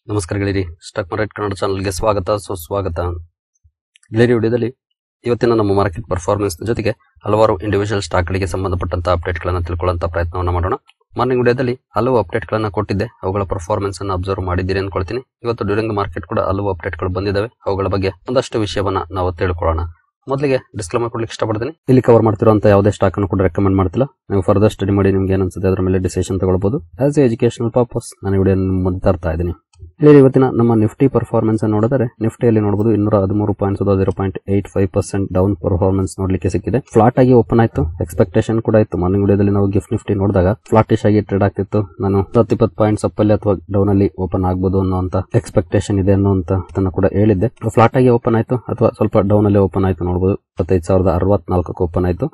ನಮಸ್ಕಾರ ಗೆಳೆಯರಿ, stock market Kannada ಚಾನಲ್ಗೆ ಸ್ವಾಗತ ಸುಸ್ವಾಗತ. ಗೆಳೆಯರಿ, ವಿಡಿಯೋದಲ್ಲಿ ಇವತ್ತಿನ ನಮ್ಮ ಮಾರ್ಕೆಟ್ ಪರ್ಫಾರ್ಮೆನ್ಸ್ ಜೊತೆಗೆ ಹಲವಾರು ಇಂಡಿವಿಜುವಲ್ ಸ್ಟಾಕ್ಗಳಿಗೆ ಸಂಬಂಧಪಟ್ಟಂತ ಅಪ್ಡೇಟ್ಗಳನ್ನು ತಿಳ್ಕೊಳ್ಳುವಂತ ಪ್ರಯತ್ನವನ್ನು ಮಾಡೋಣ. ಮಾರ್ನಿಂಗ್ ವಿಡಿಯೋದಲ್ಲಿ ಹಲವು ಅಪ್ಡೇಟ್ಗಳನ್ನು ಕೊಟ್ಟಿದ್ದೆ, ಅವುಗಳ ಪರ್ಫಾರ್ಮೆನ್ಸ್ ಅನ್ನು ಅಬ್ಸರ್ವ್ ಮಾಡಿದ್ದೀರಿ ಅನ್ಕೊಳ್ತೀನಿ. ಇವತ್ತು ಡ್ಯೂರಿಂಗ್ ಮಾರ್ಕೆಟ್ ಕೂಡ ಹಲವು ಅಪ್ಡೇಟ್ಗಳು ಬಂದಿದ್ದಾವೆ, ಅವುಗಳ ಬಗ್ಗೆ ಒಂದಷ್ಟು ವಿಷಯವನ್ನ ನಾವು ತಿಳ್ಕೊಳ್ಳೋಣ. ಮೊದಲಿಗೆ ಡಿಸ್ಕ್ಲೇಮರ್ ಕೊಡ್ಲಿಕ್ಕೆ ಇಷ್ಟಪಡ್ತೀನಿ. ಇಲ್ಲಿ ಕವರ್ ಮಾಡ್ತಿರುವಂತ ಯಾವುದೇ ಸ್ಟಾಕ್ ಅನ್ನು ಕೂಡ ರೆಕಮೆಂಡ್ ಮಾಡ್ತಿಲ್ಲ. ನೀವು ಫರ್ದರ್ ಸ್ಟಡಿ ಮಾಡಿ ನಿಮ್ಗೆ ಏನ್ ಅದರ ಮೇಲೆ ಡಿಸಿಷನ್ ತಗೊಳ್ಬಹುದು. ಆಸ್ ಎ ಎಜುಕೇಶನಲ್ ಪರ್ಪಸ್ ನಾನು ವಿಡಿಯೋ ಮುಂದೆ ತರ್ತಾ ಇದ್ದೀನಿ. ಇಲ್ಲಿ ಇವತ್ತಿನ ನಮ್ಮ ನಿಫ್ಟಿ ಪರ್ಫಾರ್ಮೆನ್ಸ್ ಅನ್ನು ನೋಡಿದರೆ ನಿಫ್ಟಿಯಲ್ಲಿ ನೋಡಬಹುದು 213 ಪಾಯಿಂಟ್ಸ್ 0.85% ಡೌನ್ ಪರ್ಫಾರ್ಮೆನ್ಸ್ ನೋಡ್ಲಿಕ್ಕೆ ಸಿಕ್ಕಿದೆ. ಫ್ಲಾಟ್ ಆಗಿ ಓಪನ್ ಆಯ್ತು, ಎಕ್ಸ್ಪೆಕ್ಟೇಷನ್ ಕೂಡ ಇತ್ತು. ಮಾರ್ನಿಂಗ್ ವಿಡಿಯೋದಲ್ಲಿ ನಾವು ಗಿಫ್ಟ್ ನಿಫ್ಟಿ ನೋಡಿದಾಗ ಫ್ಲಾಟಿಶ್ ಆಗಿ ಟ್ರೇಡ್ ಆಗ್ತಿತ್ತು. ನಾನು 20 ಪಾಯಿಂಟ್ಸ್ ಅಪ್ ಅಲ್ಲಿ ಅಥವಾ ಡೌನ್ ಅಲ್ಲಿ ಓಪನ್ ಆಗಬಹುದು ಅನ್ನುವಂತ ಎಕ್ಸ್ಪೆಕ್ಟೇಷನ್ ಇದೆ ಅನ್ನುವಂತ ಕೂಡ ಹೇಳಿದ್ದೆ. ಫ್ಲಾಟ್ ಆಗಿ ಓಪನ್ ಆಯ್ತು ಅಥವಾ ಸ್ವಲ್ಪ ಡೌನ್ ಅಲ್ಲಿ ಓಪನ್ ಆಯ್ತು ನೋಡಬಹುದು. 25,064 ಓಪನ್ ಆಯ್ತು.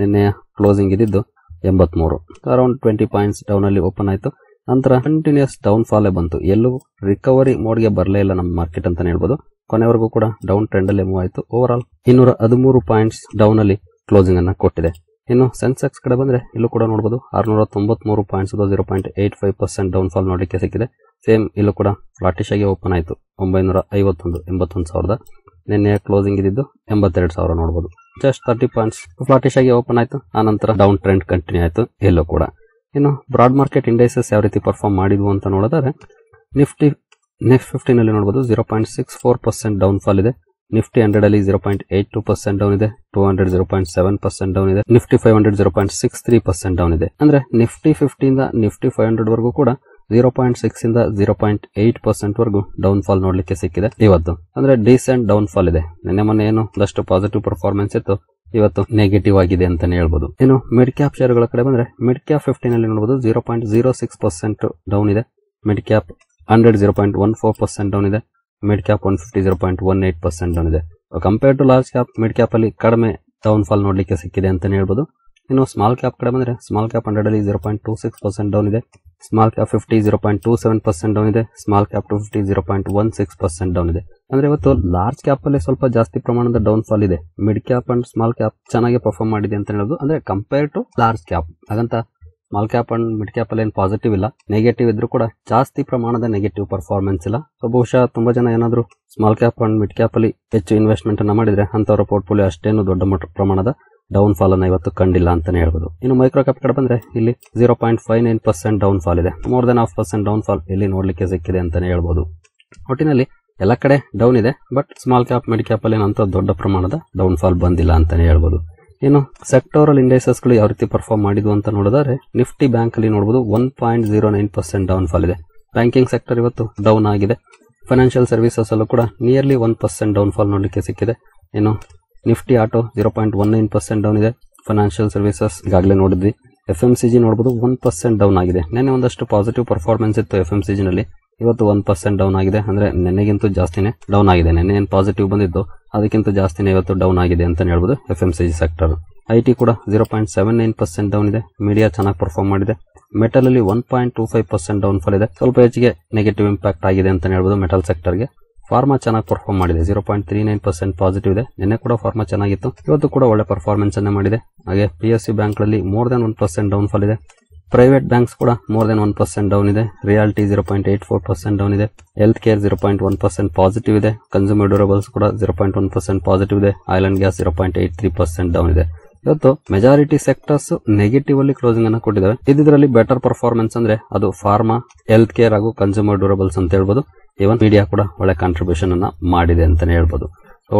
ನಿನ್ನೆ ಕ್ಲೋಸಿಂಗ್ ಇದ್ದಿದ್ದು 83, ಅರೌಂಡ್ 20 ಪಾಯಿಂಟ್ಸ್ ಡೌನ್ ಅಲ್ಲಿ ಓಪನ್ ಆಯ್ತು. ನಂತರ ಕಂಟಿನ್ಯೂಸ್ ಡೌನ್ ಫಾಲ್ ಬಂತು, ಎಲ್ಲೂ ರಿಕವರಿ ಮೋಡ್ಗೆ ಬರಲೇ ಇಲ್ಲ ನಮ್ಮ ಮಾರ್ಕೆಟ್ ಅಂತಾನೆ ಹೇಳ್ಬೋದು. ಕೊನೆವರೆಗೂ ಕೂಡ ಡೌನ್ ಟ್ರೆಂಡ್ ಅಲ್ಲಿ ಮೂವ್ ಆಯ್ತು. ಓವರ್ ಆಲ್ 213 ಪಾಯಿಂಟ್ಸ್ ಡೌನ್ ಅಲ್ಲಿ ಕ್ಲೋಸಿಂಗ್ ಅನ್ನ ಕೊಟ್ಟಿದೆ. ಇನ್ನು ಸೆನ್ಸೆಕ್ಸ್ ಕಡೆ ಬಂದ್ರೆ ಇಲ್ಲೂ ಕೂಡ ನೋಡಬಹುದು 693 ಪಾಯಿಂಟ್ಸ್ 0.85% ಡೌನ್ ಫಾಲ್ ನೋಡಲಿಕ್ಕೆ ಸಿಕ್ಕಿದೆ. ಸೇಮ್ ಇಲ್ಲೂ ಕೂಡ ಫ್ಲಾಟಿಶ್ ಆಗಿ ಓಪನ್ ಆಯ್ತು. 951 ನಿನ್ನೆ ಕ್ಲೋಸಿಂಗ್ ಇದ್ದಿದ್ದು 82,000 ನೋಡಬಹುದು. ಜಸ್ಟ್ 30 ಪಾಯಿಂಟ್ಸ್ ಫ್ಲಾಟಿಶ್ ಆಗಿ ಓಪನ್ ಆಯ್ತು. ಆ ನಂತರ ಡೌನ್ ಟ್ರೆಂಡ್ ಕಂಟಿನ್ಯೂ ಆಯ್ತು ಎಲ್ಲೂ ಕೂಡ. ಇನ್ನು ಬ್ರಾಡ್ ಮಾರ್ಕೆಟ್ ಇಂಡೈಸಸ್ ಯಾವ ರೀತಿ ಪರ್ಫಾರ್ಮ್ ಮಾಡಿದ್ವು ಅಂತ ನೋಡಿದ್ರೆ ನಿಫ್ಟಿ ನೆಕ್ಸ್ಟ್ 50 ನಲ್ಲಿ ನೋಡಬಹುದು 0.64% ಡೌನ್ ಫಾಲ್ ಇದೆ. ನಿಫ್ಟಿ 100 ಅಲ್ಲಿ 0.82% ಡೌನ್ ಇದೆ. 200 0.7% ಡೌನ್ ಇದೆ. ನಿಫ್ಟಿ 500 0.63% ಡೌನ್ ಇದೆ. ಅಂದ್ರೆ ನಿಫ್ಟಿ 50 ಇಂದ ನಿಫ್ಟಿ 500 ವರೆಗೂ ಕೂಡ 0.6 ಇಂದ 0.8% ವರೆಗೂ ಡೌನ್ ಫಾಲ್ ನೋಡ್ಲಿಕ್ಕೆ ಸಿಕ್ಕಿದೆ ಇವತ್ತು. ಅಂದ್ರೆ ಡೀಸೆಂಟ್ ಡೌನ್ ಫಾಲ್ ಇದೆ. ನಿನ್ನೆ ಮೊನ್ನೆ ಏನು ಒಂದಷ್ಟು ಪಾಸಿಟಿವ್ ಪರ್ಫಾರ್ಮೆನ್ಸ್ ಇತ್ತು, ಇವತ್ತು ನೆಗೆಟಿವ್ ಆಗಿದೆ ಅಂತಾನೆ ಹೇಳ್ಬೋದು. ಇನ್ನು ಮಿಡ್ ಕ್ಯಾಪ್ ಶೇರ್ಗಳ ಕಡೆ ಬಂದ್ರೆ ಮಿಡ್ ಕ್ಯಾಪ್ 50 ನಲ್ಲಿ ನೋಡಬಹುದು 0.06% ಡೌನ್ ಇದೆ. ಮಿಡ್ ಕ್ಯಾಪ್ 100 0.14% ಡೌನ್ ಇದೆ. ಮಿಡ್ ಕ್ಯಾಪ್ 150 0.18% ಡೌನ್ ಇದೆ. Compare to large cap mid cap ಅಲ್ಲಿ ಕಡಿಮೆ ಡೌನ್ ಫಾಲ್ ನೋಡ್ಲಿಕ್ಕೆ ಸಿಕ್ಕಿದೆ ಅಂತಾನೆ ಹೇಳ್ಬೋದು. ಇನ್ನು ಸ್ಮಾಲ್ ಕ್ಯಾಪ್ ಕಡೆ ಬಂದ್ರೆ ಸ್ಮಾಲ್ ಕ್ಯಾಪ್ 100 ಅಲ್ಲಿ 0.26% ಡೌನ್ ಇದೆ. ಸ್ಮಾಲ್ ಕ್ಯಾಪ್ 50 0.27% ಡೌನ್ ಇದೆ. ಸ್ಮಾಲ್ ಕ್ಯಾಪ್ 250 0.16% ಡೌನ್ ಇದೆ. ಅಂದ್ರೆ ಇವತ್ತು ಲಾರ್ಜ್ ಕ್ಯಾಪ್ ಅಲ್ಲಿ ಸ್ವಲ್ಪ ಜಾಸ್ತಿ ಪ್ರಮಾಣದ ಡೌನ್ ಫಾಲ್ ಇದೆ. Mid cap and small cap ಚೆನ್ನಾಗಿ ಪರ್ಫಾರ್ಮ್ ಮಾಡಿದೆ ಅಂತ ಹೇಳೋದು. ಅಂದ್ರೆ ಕಂಪೇರ್ ಟು ಲಾರ್ಜ್ ಕ್ಯಾಪ್, ಹಾಗಂತ small cap and mid cap ಅಲ್ಲಿ ಏನು ಪಾಸಿಟಿವ್ ಇಲ್ಲ, ನೆಗೆಟಿವ್ ಇದ್ರೂ ಕೂಡ ಜಾಸ್ತಿ ಪ್ರಮಾಣದ ನೆಗೆಟಿವ್ ಪರ್ಫಾರ್ಮೆನ್ಸ್ ಇಲ್ಲ. ಸೊ ಬಹುಶಃ ತುಂಬಾ ಜನ ಏನಾದ್ರು small cap and mid cap ಅಲ್ಲಿ ಹೆಚ್ಚು ಇನ್ವೆಸ್ಟ್ಮೆಂಟ್ ಅನ್ನ ಮಾಡಿದ್ರೆ ಅಂತವರ ಪೋರ್ಟ್ಫೋಲಿಯೋ ಅಷ್ಟೇನು ದೊಡ್ಡ ಪ್ರಮಾಣದ ಡೌನ್ ಫಾಲ್ ಅನ್ನ ಇವತ್ತು ಕಂಡಿಲ್ಲ ಅಂತಾನೆ ಹೇಳ್ಬೋದು. ಇನ್ನು ಮೈಕ್ರೋ ಕ್ಯಾಪ್ ಕಡೆ ಬಂದ್ರೆ ಇಲ್ಲಿ 0.59% ಡೌನ್ ಫಾಲ್ ಇದೆ. ಮೋರ್ ದನ್ 0.5% ಡೌನ್ ಫಾಲ್ ಇಲ್ಲಿ ನೋಡ್ಲಿಕ್ಕೆ ಸಿಕ್ಕಿದೆ ಅಂತಾನೆ ಹೇಳ್ಬೋದು. ಒಟ್ಟಿನಲ್ಲಿ ಎಲ್ಲ ಕಡೆ ಡೌನ್ ಇದೆ, but small cap mid cap ಅಲ್ಲಿ ಏನಂತ ದೊಡ್ಡ ಪ್ರಮಾಣದ ಡೌನ್ ಫಾಲ್ ಬಂದಿಲ್ಲ ಅಂತಾನೆ ಹೇಳ್ಬೋದು. ಇನ್ನು ಸೆಕ್ಟೋರಲ್ ಇಂಡೈಸಸ್ ಗಳು ಯಾವ ರೀತಿ ಪರ್ಫಾರ್ಮ್ ಮಾಡಿದ್ವು ಅಂತ ನೋಡಿದ್ರೆ ನಿಫ್ಟಿ ಬ್ಯಾಂಕ್ ಅಲ್ಲಿ ನೋಡಬಹುದು 1.09% ಡೌನ್ ಫಾಲ್ ಇದೆ. ಬ್ಯಾಂಕಿಂಗ್ ಸೆಕ್ಟರ್ ಇವತ್ತು ಡೌನ್ ಆಗಿದೆ. ಫೈನಾನ್ಷಿಯಲ್ ಸರ್ವಿಸಸ್ ಅಲ್ಲೂ ಕೂಡ ನಿಯರ್ಲಿ 1% ಡೌನ್ ಫಾಲ್ ನೋಡಲಿಕ್ಕೆ ಸಿಕ್ಕಿದೆ. ಇನ್ನು ನಿಫ್ಟಿ ಆಟೋ 0.19% ಡೌನ್ ಇದೆ. ಫೈನಾನ್ಷಿಯಲ್ ಸರ್ವಿಸಸ್ ಈಗಾಗಲೇ ನೋಡಿದ್ವಿ. FMCG ನೋಡಬಹುದು 1% ಡೌನ್ ಆಗಿದೆ. ನಿನ್ನೆ ಒಂದಷ್ಟು ಪಾಸಿಟಿವ್ ಪರ್ಫಾರ್ಮೆನ್ಸ್ ಇತ್ತು FMCG ನಲ್ಲಿ, ಇವತ್ತು 1% ಡೌನ್ ಆಗಿದೆ. ಅಂದ್ರೆ ನಿನ್ನೆಗಿಂತ ಜಾಸ್ತಿನೇ ಡೌನ್ ಆಗಿದೆ. ನಿನ್ನೆ ಏನು ಪಾಸಿಟಿವ್ ಬಂದಿತ್ತು ಅದಕ್ಕಿಂತ ಜಾಸ್ತಿನೇ ಇವತ್ತು ಡೌನ್ ಆಗಿದೆ ಅಂತ ಹೇಳ್ಬೋದು FMCG ಸೆಕ್ಟರ್. IT ಕೂಡ 0.79% ಡೌನ್ ಇದೆ. ಮೀಡಿಯಾ ಚೆನ್ನಾಗಿ ಪರ್ಫಾರ್ಮ್ ಮಾಡಿದೆ. ಮೆಟಲ್ ಅಲ್ಲಿ 1.25% ಡೌನ್ ಫಾಲ್ ಇದೆ. ಸ್ವಲ್ಪ ಹೆಚ್ಚಿಗೆ ನೆಗೆಟಿವ್ ಇಂಪ್ಯಾಕ್ಟ್ ಆಗಿದೆ ಅಂತ ಹೇಳ್ಬೋದು ಮೆಟಲ್ ಸೆಕ್ಟರ್ಗೆ. ಫಾರ್ಮಾ ಚೆನ್ನಾಗಿ ಪರ್ಫಾರ್ಮ್ ಮಾಡಿದೆ, 0.39% ಪಾಸಿಟಿವ್ ಇದೆ. ನಿನ್ನೆ ಕೂಡ ಫಾರ್ಮಾ ಚೆನ್ನಾಗಿತ್ತು, ಇವತ್ತು ಕೂಡ ಒಳ್ಳೆ ಪರ್ಫಾರ್ಮೆನ್ಸ್ ಅನ್ನ ಮಾಡಿದೆ. ಹಾಗೆ PSU ಬ್ಯಾಂಕ್ ಗಳಲ್ಲಿ ಮೋರ್ ದನ್ 1% ಡೌನ್ ಫಾಲ್ ಇದೆ. ಪ್ರೈವೇಟ್ ಬ್ಯಾಂಕ್ಸ್ ಕೂಡ ಮೋರ್ ದನ್ 1% ಡೌನ್ ಇದೆ. ರಿಯಾಲಿಟಿ 0.84% ಡೌನ್ ಇದೆ. ಹೆಲ್ತ್ ಕೇರ್ 0.1% ಪಾಸಿಟಿವ್ ಇದೆ. ಕನ್ಸ್ಯೂಮರ್ ಡ್ಯೂರಬಲ್ಸ್ ಕೂಡ 0.1% ಪಾಸಿಟಿವ್ ಇದೆ. ಆಯಿಲ್ ಅಂಡ್ ಗ್ಯಾಸ್ 0.83% ಡೌನ್ ಇದೆ. ಇವತ್ತು ಮೆಜಾರಿಟಿ ಸೆಕ್ಟರ್ಸ್ ನೆಗೆಟಿವ್ ಅಲ್ಲಿ ಕ್ಲೋಸಿಂಗ್ ಅನ್ನ ಕೊಟ್ಟಿದ್ದಾವೆ. ಇದರಲ್ಲಿ ಬೆಟರ್ ಪರ್ಫಾರ್ಮೆನ್ಸ್ ಅಂದ್ರೆ ಅದು ಫಾರ್ಮಾ, ಹೆಲ್ತ್ ಕೇರ್ ಹಾಗೂ ಕನ್ಸ್ಯೂಮರ್ ಡ್ಯೂರಬಲ್ಸ್ ಅಂತ ಹೇಳ್ಬೋದು. ಇವನ್ ಮೀಡಿಯಾ ಕೂಡ ಒಳ್ಳೆ ಕಾಂಟ್ರಿಬ್ಯೂಷನ್ ಅನ್ನ ಮಾಡಿದೆ ಅಂತಾನೆ ಹೇಳ್ಬೋದು.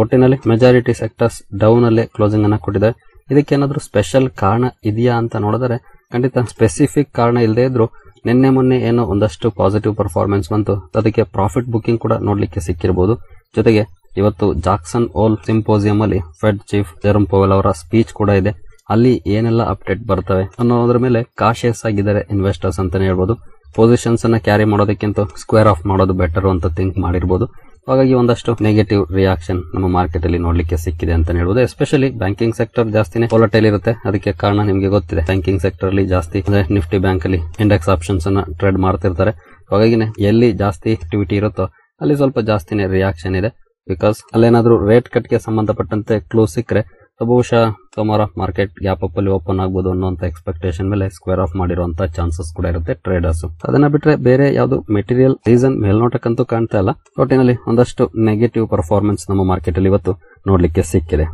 ಒಟ್ಟಿನಲ್ಲಿ ಮೆಜಾರಿಟಿ ಸೆಕ್ಟರ್ಸ್ ಡೌನ್ ಅಲ್ಲೇ ಕ್ಲೋಸಿಂಗ್ ಅನ್ನ ಕೊಟ್ಟಿದ್ದಾರೆ. ಇದಕ್ಕೇನಾದ್ರೂ ಸ್ಪೆಷಲ್ ಕಾರಣ ಇದೆಯಾ ಅಂತ ನೋಡಿದ್ರೆ ಖಂಡಿತ ಸ್ಪೆಸಿಫಿಕ್ ಕಾರಣ ಇಲ್ಲದೆ ಇದ್ರು ನಿನ್ನೆ ಮೊನ್ನೆ ಏನೋ ಒಂದಷ್ಟು ಪಾಸಿಟಿವ್ ಪರ್ಫಾರ್ಮೆನ್ಸ್ ಬಂತು, ಅದಕ್ಕೆ ಪ್ರಾಫಿಟ್ ಬುಕಿಂಗ್ ಕೂಡ ನೋಡ್ಲಿಕ್ಕೆ ಸಿಕ್ಕಿರಬಹುದು. ಜೊತೆಗೆ ಇವತ್ತು ಜಾಕ್ಸನ್ ಹೋಲ್ ಸಿಂಪೋಸಿಯಂ ಅಲ್ಲಿ ಫೆಡ್ ಚೀಫ್ ಜೆರೋಮ್ ಪವೆಲ್ ಅವರ ಸ್ಪೀಚ್ ಕೂಡ ಇದೆ. ಅಲ್ಲಿ ಏನೆಲ್ಲ ಅಪ್ಡೇಟ್ ಬರ್ತವೆ ಅನ್ನೋದ್ರ ಮೇಲೆ ಕಾಶಿಯಸ್ ಆಗಿದ್ದಾರೆ ಇನ್ವೆಸ್ಟರ್ಸ್ ಅಂತಾನೆ ಹೇಳ್ಬೋದು. ಪೊಸಿಷನ್ಸ್ ಅನ್ನ ಕ್ಯಾರಿ ಮಾಡೋದಕ್ಕಿಂತ ಸ್ಕ್ವೇರ್ ಆಫ್ ಮಾಡೋದು ಬೆಟರ್ ಅಂತ ಥಿಂಕ್ ಮಾಡಿರ್ಬೋದು. ಹಾಗಾಗಿ ಒಂದಷ್ಟು ನೆಗೆಟಿವ್ ರಿಯಾಕ್ಷನ್ ನಮ್ಮ ಮಾರ್ಕೆಟ್ ಅಲ್ಲಿ ನೋಡ್ಲಿಕ್ಕೆ ಸಿಕ್ಕಿದೆ ಅಂತ ಹೇಳ್ಬೋದು. ಎಸ್ಪೆಷಲಿ ಬ್ಯಾಂಕಿಂಗ್ ಸೆಕ್ಟರ್ ಜಾಸ್ತಿನೇ ವಾಲಟೈಲ್ ಇರುತ್ತೆ. ಅದಕ್ಕೆ ಕಾರಣ ನಿಮಗೆ ಗೊತ್ತಿದೆ, ಬ್ಯಾಂಕಿಂಗ್ ಸೆಕ್ಟರ್ ಅಲ್ಲಿ ಜಾಸ್ತಿ ಅಂದ್ರೆ ನಿಫ್ಟಿ ಬ್ಯಾಂಕ್ ಅಲ್ಲಿ ಇಂಡೆಕ್ಸ್ ಆಪ್ಷನ್ಸ್ ಅನ್ನ ಟ್ರೇಡ್ ಮಾಡ್ತಿರ್ತಾರೆ. ಹಾಗಾಗಿನೇ ಎಲ್ಲಿ ಜಾಸ್ತಿ ಆಕ್ಟಿವಿಟಿ ಇರುತ್ತೋ ಅಲ್ಲಿ ಸ್ವಲ್ಪ ಜಾಸ್ತಿನೇ ರಿಯಾಕ್ಷನ್ ಇದೆ. ಬಿಕಾಸ್ ಅಲ್ಲೇನಾದ್ರೂ ರೇಟ್ ಕಟ್ ಗೆ ಸಂಬಂಧಪಟ್ಟಂತೆ ಕ್ಲೂ ಸಿಕ್ಕರೆ ಬಹುಶಃ ಸೋಮವಾರ ಮಾರ್ಕೆಟ್ ಗ್ಯಾಪ್ ಅಪ್ ಅಲ್ಲಿ ಓಪನ್ ಆಗಬಹುದು ಅನ್ನುವಂತ ಎಕ್ಸ್ಪೆಕ್ಟೇಷನ್ ಮೇಲೆ ಸ್ಕ್ವೇರ್ ಆಫ್ ಮಾಡಿರುವಂತ ಚಾನ್ಸಸ್ ಕೂಡ ಇರುತ್ತೆ ಟ್ರೇಡರ್ಸ್. ಅದನ್ನ ಬಿಟ್ರೆ ಬೇರೆ ಯಾವುದು ಮೆಟೀರಿಯಲ್ ರೀಸನ್ ಮೇಲ್ನೋಟಕ್ಕಂತೂ ಕಾಣ್ತಾ ಇಲ್ಲ. ಒಟ್ಟಿನಲ್ಲಿ ಒಂದಷ್ಟು ನೆಗೆಟಿವ್ ಪರ್ಫಾರ್ಮೆನ್ಸ್ ನಮ್ಮ ಮಾರ್ಕೆಟ್ ಅಲ್ಲಿ ಇವತ್ತು ನೋಡ್ಲಿಕ್ಕೆ ಸಿಕ್ಕಿದೆ.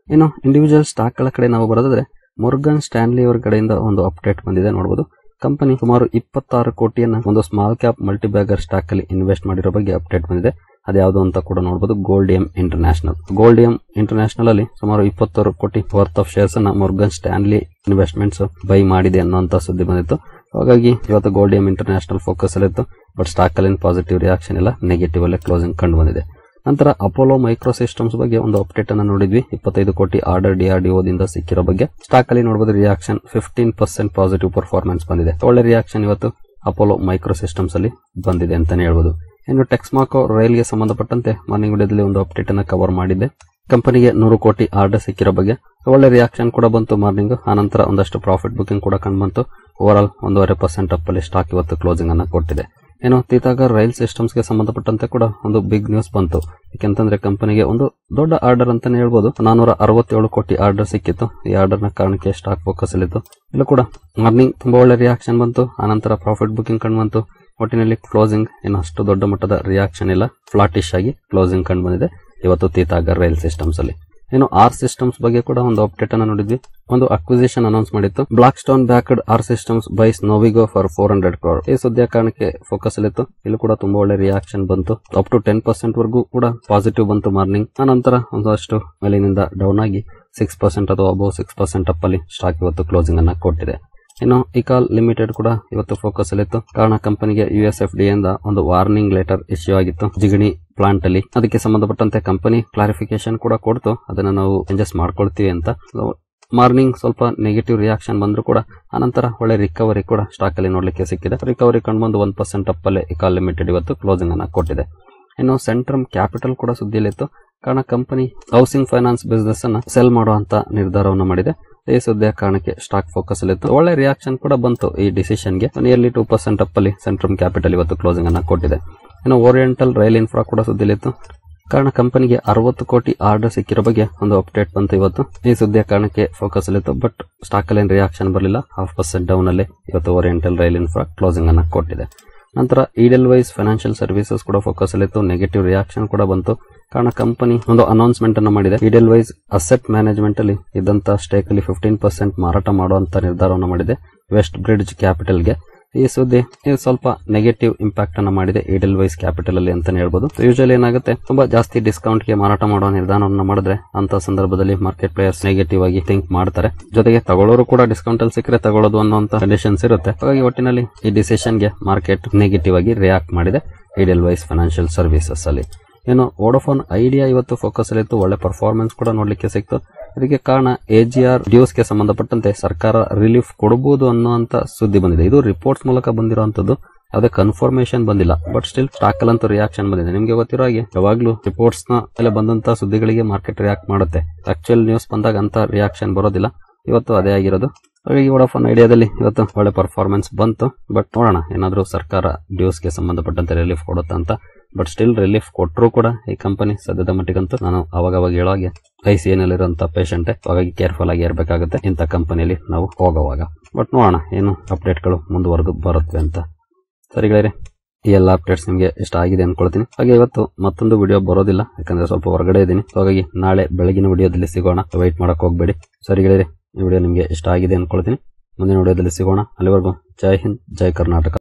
ಇನ್ನು ಇಂಡಿವಿಜುವಲ್ ಸ್ಟಾಕ್ ಗಳ ಕಡೆ ನಾವು ಬರೋದಾದ್ರೆ ಮೊರ್ಗನ್ ಸ್ಟ್ಯಾನ್ಲಿ ಅವರ ಕಡೆಯಿಂದ ಒಂದು ಅಪ್ಡೇಟ್ ಬಂದಿದೆ ನೋಡಬಹುದು. ಕಂಪನಿ ಸುಮಾರು 26 ಕೋಟಿಯನ್ನ ಒಂದು ಸ್ಮಾಲ್ ಕ್ಯಾಪ್ ಮಲ್ಟಿಬ್ಯಾಗರ್ ಸ್ಟಾಕ್ ಅಲ್ಲಿ ಇನ್ವೆಸ್ಟ್ ಮಾಡಿರೋ ಬಗ್ಗೆ ಅಪ್ಡೇಟ್ ಬಂದಿದೆ. ಅದ್ಯಾವುದು ಅಂತ ಕೂಡ ನೋಡಬಹುದು. ಗೋಲ್ಡಿಯಂ ಇಂಟರ್ನ್ಯಾಷನಲ್. ಗೋಲ್ಡಿಯಂ ಇಂಟರ್ನ್ಯಾಷನಲ್ ಅಲ್ಲಿ ಸುಮಾರು 26 ಕೋಟಿ ವರ್ತ್ ಆಫ್ ಶೇರ್ಸ್ ಅನ್ನ ಮೊರ್ಗನ್ ಸ್ಟ್ಯಾನ್ಲಿ ಇನ್ವೆಸ್ಟ್ಮೆಂಟ್ಸ್ ಬೈ ಮಾಡಿದೆ ಅನ್ನುವಂತ ಸುದ್ದಿ ಬಂದಿತ್ತು. ಹಾಗಾಗಿ ಇವತ್ತು ಗೋಲ್ಡಿಯಂ ಇಂಟರ್ನ್ಯಾಷನಲ್ ಫೋಕಸ್ ಅಲ್ಲಿ ಇತ್ತು. ಬಟ್ ಸ್ಟಾಕ್ ಅಲ್ಲಿ ಪಾಸಿಟಿವ್ ರಿಯಾಕ್ಷನ್ ಇಲ್ಲ, ನೆಗೆಟಿವ್ ಅಲ್ಲೇ ಕ್ಲೋಸಿಂಗ್ ಕಂಡು ಬಂದಿದೆ. ನಂತರ ಅಪೋಲೋ ಮೈಕ್ರೋ ಸಿಸ್ಟಮ್ಸ್ ಬಗ್ಗೆ ಒಂದು ಅಪ್ಡೇಟ್ ಅನ್ನು ನೋಡಿದ್ವಿ. 25 ಕೋಟಿ ಆರ್ಡರ್ DRDO ದಿಂದ ಸಿಕ್ಕಿರೋ ಬಗ್ಗೆ ಸ್ಟಾಕ್ ಅಲ್ಲಿ ನೋಡಬಹುದು. ರಿಯಾಕ್ಷನ್ 15% ಪಾಸಿಟಿವ್ ಪರ್ಫಾರ್ಮೆನ್ಸ್ ಬಂದಿದೆ. ಒಳ್ಳೆ ರಿಯಾಕ್ಷನ್ ಇವತ್ತು ಅಪೋಲೋ ಮೈಕ್ರೋ ಸಿಸ್ಟಮ್ಸ್ ಅಲ್ಲಿ ಬಂದಿದೆ ಅಂತಾನೆ ಹೇಳ್ಬೋದು. ಇನ್ನು ಟೆಕ್ಸ್ಮಾಕೋ ರೈಲ್ಗೆ ಸಂಬಂಧಪಟ್ಟಂತೆ ಮಾರ್ನಿಂಗ್ ವಿಡಿಯೋದಲ್ಲಿ ಒಂದು ಅಪ್ಡೇಟ್ ಅನ್ನು ಕವರ್ ಮಾಡಿದ್ದೆ. ಕಂಪನಿಗೆ 100 ಕೋಟಿ ಆರ್ಡರ್ ಸಿಕ್ಕಿರೋ ಬಗ್ಗೆ ಒಳ್ಳೆ ರಿಯಾಕ್ಷನ್ ಕೂಡ ಬಂತು ಮಾರ್ನಿಂಗ್. ಆನಂತರ ಒಂದಷ್ಟು ಪ್ರಾಫಿಟ್ ಬುಕಿಂಗ್ ಕೂಡ ಕಂಡು ಬಂತು. ಓವರ್ ಆಲ್ 1.5% ಅಪ್ ಅಲ್ಲಿ ಸ್ಟಾಕ್ ಇವತ್ತು ಕ್ಲೋಸಿಂಗ್ ಅನ್ನು ಕೊಟ್ಟಿದೆ. ಏನು ತೀತಾಗರ್ ರೈಲ್ ಸಿಸ್ಟಮ್ಸ್ ಗೆ ಸಂಬಂಧಪಟ್ಟಂತೆ ಕೂಡ ಒಂದು ಬಿಗ್ ನ್ಯೂಸ್ ಬಂತು. ಯಾಕೆಂತಂದ್ರೆ ಕಂಪನಿಗೆ ಒಂದು ದೊಡ್ಡ ಆರ್ಡರ್ ಅಂತಾನೆ ಹೇಳ್ಬೋದು. 467 ಕೋಟಿ ಆರ್ಡರ್ ಸಿಕ್ಕಿತ್ತು. ಈ ಆರ್ಡರ್ ನ ಕಾರಣಕ್ಕೆ ಸ್ಟಾಕ್ ಫೋಕಸ್ ಅಲ್ಲಿತ್ತು. ಇಲ್ಲೂ ಕೂಡ ಮಾರ್ನಿಂಗ್ ತುಂಬಾ ಒಳ್ಳೆ ರಿಯಾಕ್ಷನ್ ಬಂತು. ಆನಂತರ ಪ್ರಾಫಿಟ್ ಬುಕಿಂಗ್ ಕಂಡು ಬಂತು. ಒಟ್ಟಿನಲ್ಲಿ ಕ್ಲೋಸಿಂಗ್ ಏನು ಅಷ್ಟು ದೊಡ್ಡ ಮಟ್ಟದ ರಿಯಾಕ್ಷನ್ ಇಲ್ಲ, ಫ್ಲಾಟಿಶ್ ಆಗಿ ಕ್ಲೋಸಿಂಗ್ ಕಂಡು ಬಂದಿದೆ ಇವತ್ತು ತೀತಾಗರ್ ರೈಲ್ ಸಿಸ್ಟಮ್ಸ್ ಅಲ್ಲಿ. ಇನ್ನು ಆರ್ ಸಿಸ್ಟಮ್ಸ್ ಬಗ್ಗೆ ಕೂಡ ಒಂದು ಅಪ್ಡೇಟ್ ಅನ್ನು ನೋಡಿದ್ವಿ. ಒಂದು ಅಕ್ವಿಸಿಷನ್ ಅನೌನ್ಸ್ ಮಾಡಿತ್ತು. Blackstone backed R Systems buys Novigo for 400 crore. ಈ ಸುದ್ದಿಯ ಕಾರಣಕ್ಕೆ ಫೋಕಸ್ ಅಲ್ಲಿತ್ತು. ಇಲ್ಲೂ ಕೂಡ ತುಂಬಾ ಒಳ್ಳೆ ರಿಯಾಕ್ಷನ್ ಬಂತು. ಅಪ್ ಟು 10% ವರೆಗೂ ಕೂಡ ಪಾಸಿಟಿವ್ ಬಂತು ಮಾರ್ನಿಂಗ್. ಆನಂತರ ಒಂದಷ್ಟು ಮೇಲಿನಿಂದ ಡೌನ್ ಆಗಿ 6% ಅಥವಾ ಅಬೌವ್ 6% ಅಪ್ ಅಲ್ಲಿ ಸ್ಟಾಕ್ ಇವತ್ತು ಕ್ಲೋಸಿಂಗ್ ಅನ್ನ ಕೊಟ್ಟಿದೆ. ಇನ್ನು ಇಕಾಲ್ ಲಿಮಿಟೆಡ್ ಕೂಡ ಇವತ್ತು ಫೋಕಸ್ ಅಲ್ಲಿತ್ತು. ಕಾರಣ ಕಂಪನಿಗೆ USFDA ಇಂದ ಒಂದು ವಾರ್ನಿಂಗ್ ಲೆಟರ್ ಇಶ್ಯೂ ಆಗಿತ್ತು ಜಿಗಣಿ ಪ್ಲಾಂಟ್ ಅಲ್ಲಿ. ಅದಕ್ಕೆ ಸಂಬಂಧಪಟ್ಟಂತೆ ಕಂಪನಿ ಕ್ಲಾರಿಫಿಕೇಶನ್ ಕೂಡ ಕೊಡ್ತು, ಅದನ್ನ ನಾವು ಚೇಂಜಸ್ ಮಾಡ್ಕೊಳ್ತೀವಿ ಅಂತ. ಮಾರ್ನಿಂಗ್ ಸ್ವಲ್ಪ ನೆಗೆಟಿವ್ ರಿಯಾಕ್ಷನ್ ಬಂದ್ರು ಕೂಡ ಆನಂತರ ಒಳ್ಳೆ ರಿಕವರಿ ಕೂಡ ಸ್ಟಾಕ್ ಅಲ್ಲಿ ನೋಡ್ಲಿಕ್ಕೆ ಸಿಕ್ಕಿದೆ. ರಿಕವರಿ ಕಂಡು ಬಂದು 1% ಅಪ್ ಅಲ್ಲೇ ಇಕಾಲ್ ಲಿಮಿಟೆಡ್ ಇವತ್ತು ಕ್ಲೋಸಿಂಗ್ ಅನ್ನ ಕೊಟ್ಟಿದೆ. ಇನ್ನು ಸೆಂಟ್ರಮ್ ಕ್ಯಾಪಿಟಲ್ ಕೂಡ ಸುದ್ದಿಯಲ್ಲಿತ್ತು. ಕಾರಣ ಕಂಪನಿ ಹೌಸಿಂಗ್ ಫೈನಾನ್ಸ್ ಬಿಸ್ನೆಸ್ ಅನ್ನ ಸೆಲ್ ಮಾಡುವಂತ ನಿರ್ಧಾರವನ್ನು ಮಾಡಿದೆ. ಈ ಸುದ್ದಿಯ ಕಾರಣಕ್ಕೆ ಸ್ಟಾಕ್ ಫೋಕಸ್ ಅಲ್ಲಿತ್ತು. ಒಳ್ಳೆ ರಿಯಾಕ್ಷನ್ ಕೂಡ ಬಂತು ಈ ಡಿಸಿಷನ್ಗೆ. ನಿಯರ್ಲಿ 2% ಅಪ್ ಅಲ್ಲಿ ಸೆಂಟ್ರಮ್ ಕ್ಯಾಪಿಟಲ್ ಇವತ್ತು ಕ್ಲೋಸಿಂಗ್ ಅನ್ನ ಕೊಟ್ಟಿದೆ. ಇನ್ನು ಓರಿಯೆಂಟಲ್ ರೈಲ್ ಇನ್ಫ್ರಾ ಕೂಡ ಸುದ್ದಿಯಲ್ಲಿತ್ತು. ಕಾರಣ ಕಂಪನಿಗೆ 60 ಕೋಟಿ ಆರ್ಡರ್ ಸಿಕ್ಕಿರೋ ಬಗ್ಗೆ ಒಂದು ಅಪ್ಡೇಟ್ ಬಂತು ಇವತ್ತು. ಈ ಸುದ್ದಿಯ ಕಾರಣಕ್ಕೆ ಫೋಕಸ್ ಅಲ್ಲಿತ್ತು. ಬಟ್ ಸ್ಟಾಕ್ ಅಲ್ಲಿ ರಿಯಾಕ್ಷನ್ ಬರಲಿಲ್ಲ. 0.5% ಡೌನ್ ಅಲ್ಲಿ ಇವತ್ತು ಓರಿಯೆಂಟಲ್ ರೈಲ್ ಇನ್ಫ್ರಾ ಕ್ಲೋಸಿಂಗ್ ಅನ್ನ ಕೊಟ್ಟಿದೆ. ನಂತರ ಈಡೆಲ್ವೈಸ್ ಫೈನಾನ್ಷಿಯಲ್ ಸರ್ವಿಸಸ್ ಕೂಡ ಫೋಕಸ್ ಅಲ್ಲಿತ್ತು. ನೆಗೆಟಿವ್ ರಿಯಾಕ್ಷನ್ ಕೂಡ ಬಂತು. ಕಾರಣ ಕಂಪನಿ ಒಂದು ಅನೌನ್ಸ್ಮೆಂಟ್ ಅನ್ನು ಮಾಡಿದೆ. ಈಡೆಲ್ವೈಸ್ ಅಸೆಟ್ ಮ್ಯಾನೇಜ್ಮೆಂಟ್ ಅಲ್ಲಿ ಇದ್ದಂತ ಸ್ಟೇಕ್ ಅಲ್ಲಿ 15% ಮಾರಾಟ ಮಾಡುವಂತ ನಿರ್ಧಾರವನ್ನು ಮಾಡಿದೆ ವೆಸ್ಟ್ ಬ್ರಿಡ್ಜ್ ಕ್ಯಾಪಿಟಲ್ಗೆ. ಈ ಸುದ್ದಿ ಸ್ವಲ್ಪ ನೆಗೆಟಿವ್ ಇಂಪ್ಯಾಕ್ಟ್ ಅನ್ನು ಮಾಡಿದೆ ಈಡೆಲ್ವೈಸ್ ಕ್ಯಾಪಿಟಲ್ ಅಲ್ಲಿ ಅಂತಾನೆ ಹೇಳ್ಬೋದು. ಯೂಶುವಲಿ ಏನಾಗುತ್ತೆ, ತುಂಬಾ ಜಾಸ್ತಿ ಡಿಸ್ಕೌಂಟ್ ಗೆ ಮಾರಾಟ ಮಾಡುವ ನಿರ್ಧಾರವನ್ನು ಮಾಡಿದ್ರೆ ಅಂತ ಸಂದರ್ಭದಲ್ಲಿ ಮಾರ್ಕೆಟ್ ಪ್ಲೇಯರ್ಸ್ ನೆಗೆಟಿವ್ ಆಗಿ ಥಿಂಕ್ ಮಾಡ್ತಾರೆ. ಜೊತೆಗೆ ತಗೊಳ್ಳೋರು ಕೂಡ ಡಿಸ್ಕೌಂಟ್ ಅಲ್ಲಿ ಸಿಕ್ಕರೆ ತಗೊಳ್ಳೋದು ಅನ್ನುವಂತ ಕಂಡೀಷನ್ಸ್ ಇರುತ್ತೆ. ಹಾಗಾಗಿ ಒಟ್ಟಿನಲ್ಲಿ ಈ ಡಿಸಿಷನ್ ಗೆ ಮಾರ್ಕೆಟ್ ನೆಗೆಟಿವ್ ಆಗಿ ರಿಯಾಕ್ಟ್ ಮಾಡಿದೆ ಈಡೆಲ್ವೈಸ್ ಫೈನಾನ್ಷಿಯಲ್ ಸರ್ವಿಸಸ್ ಅಲ್ಲಿ. ಏನು ವೋಡಾಫೋನ್ ಐಡಿಯಾ ಇವತ್ತು ಫೋಕಸ್ ಅಲ್ಲಿತ್ತು. ಒಳ್ಳೆ ಪರ್ಫಾರ್ಮೆನ್ಸ್ ಕೂಡ ನೋಡ್ಲಿಕ್ಕೆ ಸಿಕ್ತು. ಇದಕ್ಕೆ ಕಾರಣ AGR ಡ್ಯೂಸ್ ಗೆ ಸಂಬಂಧಪಟ್ಟಂತೆ ಸರ್ಕಾರ ರಿಲೀಫ್ ಕೊಡಬಹುದು ಅನ್ನುವಂತ ಸುದ್ದಿ ಬಂದಿದೆ. ಇದು ರಿಪೋರ್ಟ್ಸ್ ಮೂಲಕ ಬಂದಿರುವಂತದ್ದು, ಯಾವುದೇ ಕನ್ಫರ್ಮೇಶನ್ ಬಂದಿಲ್ಲ. ಬಟ್ ಸ್ಟಿಲ್ ಸ್ಟಾಕ್ ಅಲ್ಲಂತೂ ರಿಯಾಕ್ಷನ್ ಬಂದಿದೆ. ನಿಮ್ಗೆ ಗೊತ್ತಿರೋ ಹಾಗೆ ಯಾವಾಗ್ಲೂ ರಿಪೋರ್ಟ್ಸ್ ನ ಮೇಲೆ ಬಂದಂತ ಸುದ್ದಿಗಳಿಗೆ ಮಾರ್ಕೆಟ್ ರಿಯಾಕ್ಟ್ ಮಾಡುತ್ತೆ. ಆಕ್ಚುಯಲ್ ನ್ಯೂಸ್ ಬಂದಾಗ ಅಂತ ರಿಯಾಕ್ಷನ್ ಬರೋದಿಲ್ಲ. ಇವತ್ತು ಅದೇ ಆಗಿರೋದು. ಹಾಗಾಗಿ ವೋಡಾಫೋನ್ ಐಡಿಯಾದಲ್ಲಿ ಇವತ್ತು ಒಳ್ಳೆ ಪರ್ಫಾರ್ಮೆನ್ಸ್ ಬಂತು. ಬಟ್ ನೋಡೋಣ ಏನಾದ್ರೂ ಸರ್ಕಾರ ಡ್ಯೂಸ್ ಗೆ ಸಂಬಂಧಪಟ್ಟಂತೆ ರಿಲೀಫ್ ಕೊಡುತ್ತಾ ಅಂತ. ಬಟ್ ಸ್ಟಿಲ್ ರಿಲೀಫ್ ಕೊಟ್ಟರು ಕೂಡ ಈ ಕಂಪನಿ ಸದ್ಯದ ಮಟ್ಟಿಗಂತೂ ನಾನು ಅವಾಗ ಹೇಳೋ ಹಾಗೆ ICA ನಲ್ಲಿರುವಂತಹ ಪೇಷಂಟ್, ಹಾಗಾಗಿ ಕೇರ್ಫುಲ್ ಆಗಿ ಇರಬೇಕಾಗುತ್ತೆ ಇಂಥ ಕಂಪನಿಯಲ್ಲಿ ನಾವು ಹೋಗುವಾಗ. ಬಟ್ ನೋಡೋಣ ಏನು ಅಪ್ಡೇಟ್ಗಳು ಮುಂದುವರೆದು ಬರುತ್ತೆ ಅಂತ. ಸರಿ ಗೆಳೆಯರೆ, ಈ ಎಲ್ಲ ಅಪ್ಡೇಟ್ಸ್ ನಿಮಗೆ ಇಷ್ಟ ಆಗಿದೆ ಅನ್ಕೊಳ್ತೀನಿ. ಹಾಗೆ ಇವತ್ತು ಮತ್ತೊಂದು ವಿಡಿಯೋ ಬರೋದಿಲ್ಲ, ಯಾಕಂದ್ರೆ ಸ್ವಲ್ಪ ಹೊರಗಡೆ ಇದ್ದೀನಿ. ಹಾಗಾಗಿ ನಾಳೆ ಬೆಳಗಿನ ವಿಡಿಯೋದಲ್ಲಿ ಸಿಗೋಣ, ವೆಯ್ಟ್ ಮಾಡಕ್ ಹೋಗ್ಬೇಡಿ. ಸರಿ ಗೆಳೆಯರೆ, ಈ ವಿಡಿಯೋ ನಿಮಗೆ ಇಷ್ಟ ಆಗಿದೆ ಅನ್ಕೊಳ್ತೀನಿ. ಮುಂದಿನ ವಿಡಿಯೋದಲ್ಲಿ ಸಿಗೋಣ. ಅಲ್ಲಿವರೆಗೂ ಜೈ ಹಿಂದ್, ಜೈ ಕರ್ನಾಟಕ.